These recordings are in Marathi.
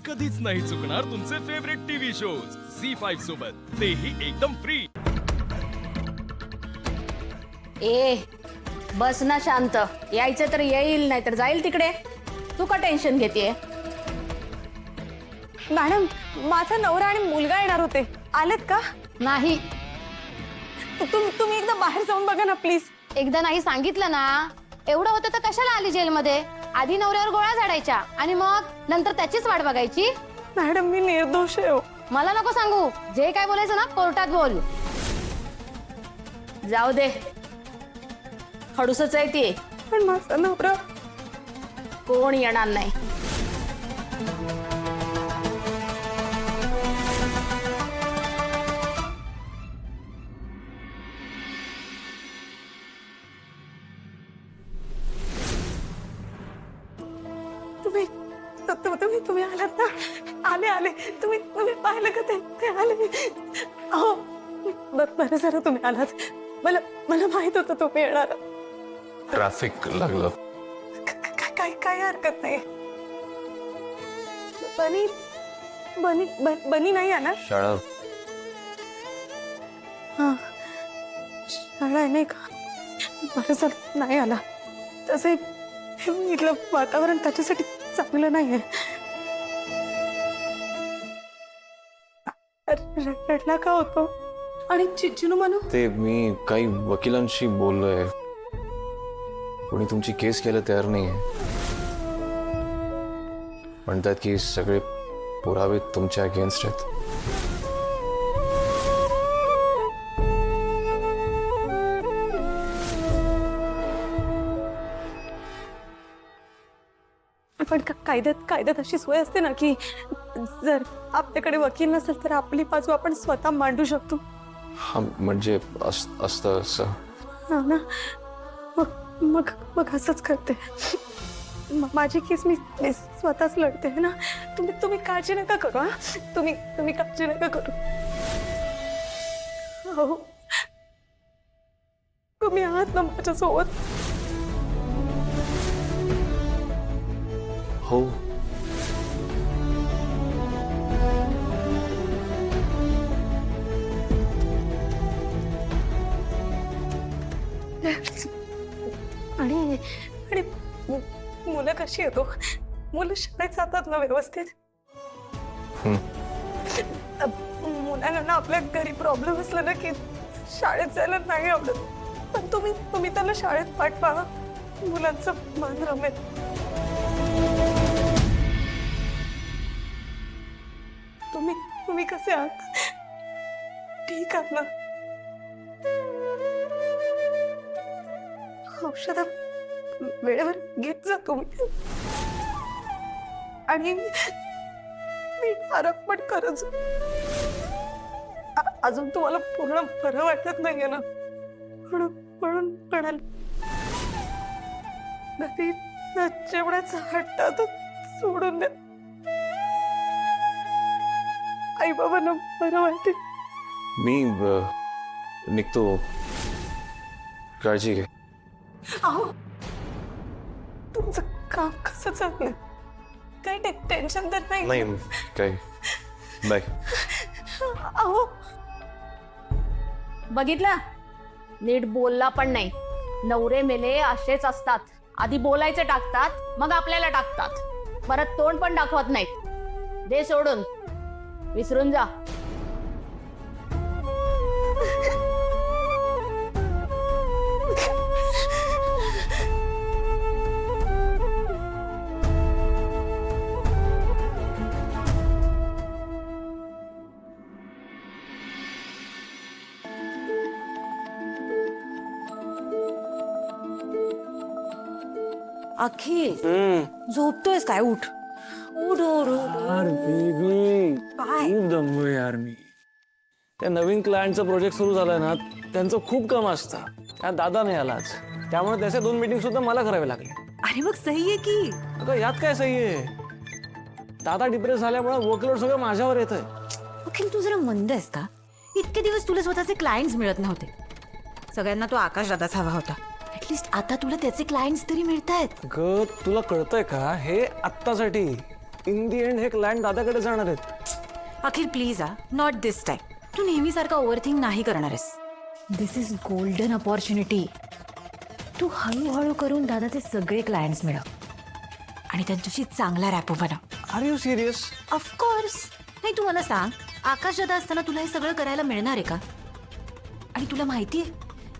कधीच नाही चुकणार तुमचे फेवरेट टीव्ही शोज झी5 सोबत, तेही एकदम फ्री। ए बस ना शांत, यायचं तर येईल नाही तर जाईल तिकडे। तू का टेन्शन घेतेय? मॅडम, माझा नवरा आणि मुलगा येणार होते, आलेत का? नाही, तुम्ही एकदा बाहेर जाऊन बघा ना प्लीज। एकदा नाही सांगितलं ना? एवढं होतं तर कशाला आली जेलमध्ये? आधी नवऱ्यावर गोळ्या झाडायच्या आणि मग नंतर त्याचीच वाट बघायची। मॅडम, मी निर्दोष आहे हो। मला नको सांगू, जे काय बोलायचं ना कोर्टात बोल। जाऊ दे, खडूसच आहे ती, पण माझा नवरा कोण येणार नाही। तुम्ही आलात ना? आले तुम्ही पाहिलं का ते आले? हो, बरं झालं तुम्ही आलात। मला माहित होतं तुम्ही येणार। ट्रॅफिक लागलं। काय हरकत नाही। बनी नाही आला? शाळा हा, शाळा आहे नाही का? बरं झालं नाही आला। तसे इथलं वातावरण त्याच्यासाठी चांगलं नाहीये। रडला का होतो? आणि चिनू म्हणू ते मी काही वकिलांशी बोललोय, कोणी तुमची केस घ्यायला तयार नाहीये। म्हणतात की सगळे पुरावे तुमच्या अगेन्स्ट आहेत। पण कायद्यात अशी सोय असते ना की जर आपल्याकडे वकील नसेल तर आपली बाजू आपण स्वतः मांडू शकतो। हा, म्हणजे असतं असं। हा ना, मग असंच करते। माझी केस मी स्वतःच लढते ना। तुम्ही काळजी नका करू। हा, तुम्ही काळजी नका करू। हो, तुम्ही आहात ना माझ्यासोबत? हो, आणि मुलं कशी येतो? मुलं शाळेत जातात ना व्यवस्थित? मुलांना ना आपल्या घरी प्रॉब्लेम असला ना की शाळेत जायला नाही आवडत, पण तुम्ही त्यांना शाळेत पाठवा, मुलांचं मान रमेल। तुम्ही कसे आहात? ठीक आहात ना? औषध वेळेवर घेत जा तुम्ही, आणि नीट आराम पण करत जा। अजून तुम्हाला पूर्ण बरं वाटत नाहीये ना, म्हणून म्हणाल घरी जेवणाचा हट्टा तो सोडून द्या। आई बाबांना बरं वाटेल। मी निघतो, काळजी घे। अहो, तुमचं काम कसं चाललंय? काही टेन्शन तर नाही? नाही काही, बाय। अहो, बघितलं, नीट बोलला पण नाही। नवरे मेले असेच असतात, आधी बोलायचे टाकतात, मग आपल्याला टाकतात, परत तोंड पण दाखवत नाहीत। दे सोडून, विसरून जा। अखिल, झोपतोयस काय? उठ उठ उठ उठ। यार बेबी, काय? खूप दमलोय यार मी। त्या नवीन क्लायंटचा प्रोजेक्ट सुरू झालाय ना, त्यांचं खूप काम असतं। त्या दादा नाही आलाच, त्यामुळे त्याच्या 2 मीटिंग सुद्धा मला करावे लागले। अरे मग सही आहे की। अगं यात काय सही आहे? दादा डिप्रेस झाल्यामुळे वर्कलोड सगळं माझ्यावर येतंय। अखिल, तू जरा मंद आहेस का? इतके दिवस तुला स्वतःचे क्लायंट्स मिळत नव्हते, सगळ्यांना तो आकाश दादाच हवा होता। ऍटलीस्ट आता तुला त्याचे क्लायंट्स तरी मिळतायत। ग तुला कळतंय का, हे आत्तासाठी, इन दी एंड हे क्लायंट दादाकडे जाणार आहेत. Akhil please not this time. तू नेहमीसारखा ओव्हरथिंक नाही करणार आहेस. This is golden opportunity. तू हळूहळू करून दादाचे सगळे क्लायंट्स मिळव आणि त्यांच्याशी चांगला रॅपो बनव. Are you serious? ऑफकोर्स. नाही तू मला सांग, आकाश दादा असताना तुला हे सगळं करायला मिळणार आहे का? आणि तुला माहिती आहे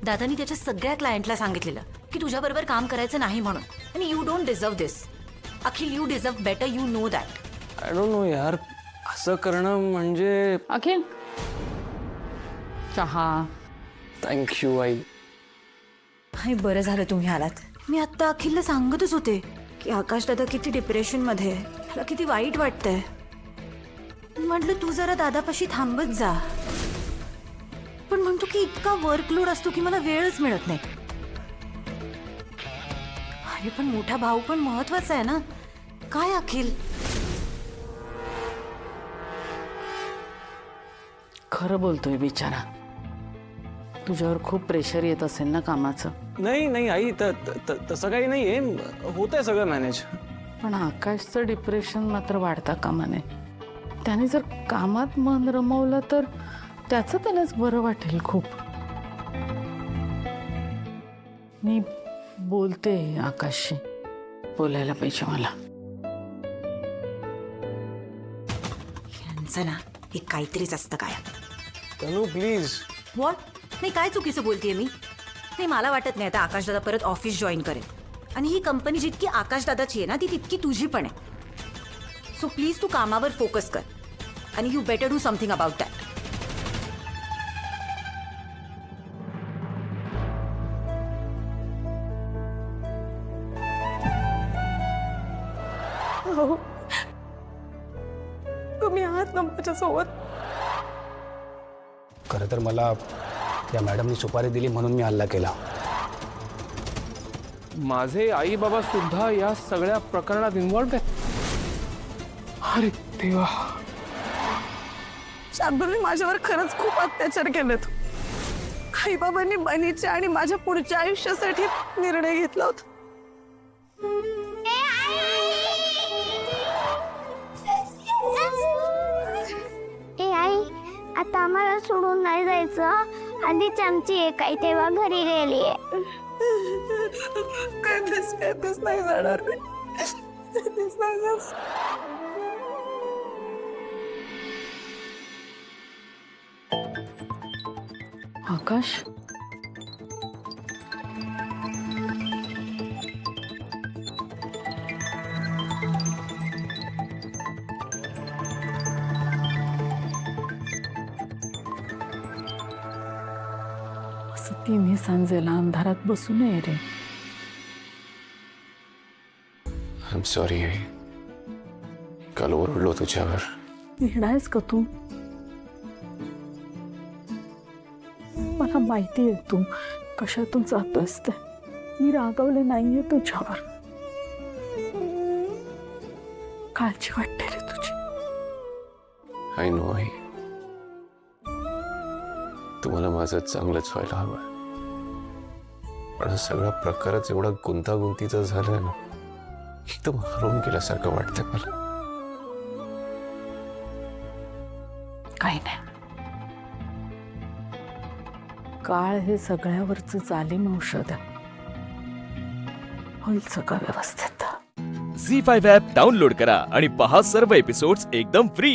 दादानी त्याच्या सगळ्या क्लायंटला सांगितलेलं की तुझ्याबरोबर काम करायचं नाही म्हणून. आणि you don't deserve this. Akhil you deserve better. You know that. I don't know यार, असं करणं म्हणजे. अखिल चहा. थँक्यू आई. हाय बरं झालं तुम्ही आलात. मी आत्ता अखिलला सांगतच होते की आकाश दादा किती डिप्रेशनमध्ये आहे, त्याला किती वाईट वाटतंय. म्हटलं तू जरा दादापाशी थांबत जा. पण म्हणतो की इतका वर्कलोड असतो की मला वेळच मिळत नाही. अरे पण मोठा भाऊ पण महत्वाचा आहे ना. काय अखिल? खरं बोलतोय बिचारा. तुझ्यावर खूप प्रेशर येत असेल ना कामाचं. नाही नाही आई, तसं काही नाहीये, होतंय सगळं मॅनेज. पण आकाशचं डिप्रेशन मात्र वाढता कामा नये. त्याने जर कामात मन रमवलं तर त्याचं त्यालाच बरं वाटेल खूप. मी बोलते आकाशशी. बोलायला पाहिजे मला. यांचं ना हे काहीतरीच असतं काय. तनू प्लीज. व्हॉट? नाही काय चुकीचं बोलतेय मी? नाही मला वाटत नाही आता आकाशदादा परत ऑफिस जॉईन करेल. आणि ही कंपनी जितकी आकाशदादाची आहे ना ती तितकी तुझी पण आहे. सो प्लीज तू कामावर फोकस कर आणि you better do something about that. हो, तुम्ही आहात ना माझ्यासोबत. खरं तर मला या मॅडमनी सुपारी दिली म्हणून मी हल्ला केला. माझे आई बाबा सुद्धा या सगळ्या प्रकरणात इन्व्हॉल्व आहेत. अरे देवा. शार्दूलने माझ्यावर खरंच खूप अत्याचार केलेत. आई बाबांनी बनीच्या आणि माझ्या पुढच्या आयुष्यासाठी निर्णय घेतला होता. ए आई, आता आम्हाला सोडून नाही जायचं. आधीच आमची एक आई तेव्हा घरी गेलीये. कधीच नाही जाणार मी. कधीच नाही जाणार. आकाश असं तिन्ही सांजेला अंधारात बसू नये रे. आय एम सॉरी आई. काल ओरडलो तुझ्यावर. येणारच का तू? मला माहिती आहे तू कशातून जातोस ते. मी रागवले नाहीये तुझ्यावर. काळजी वाटते रे तुझी. आय नो आई. तुम्हाला माझं चांगलंच व्हायला हवं. पण हा सगळा प्रकारच एवढा गुंतागुंतीचा झालाय ना, एकदम हरवून गेल्यासारखं वाटतंय मला. काही नाही. काळ हे सगळ्यावरचं जालिम औषध आहे. होईल सगळं व्यवस्थित. झी 5 ॲप डाउनलोड करा आणि पहा सर्व एपिसोड्स एकदम फ्री.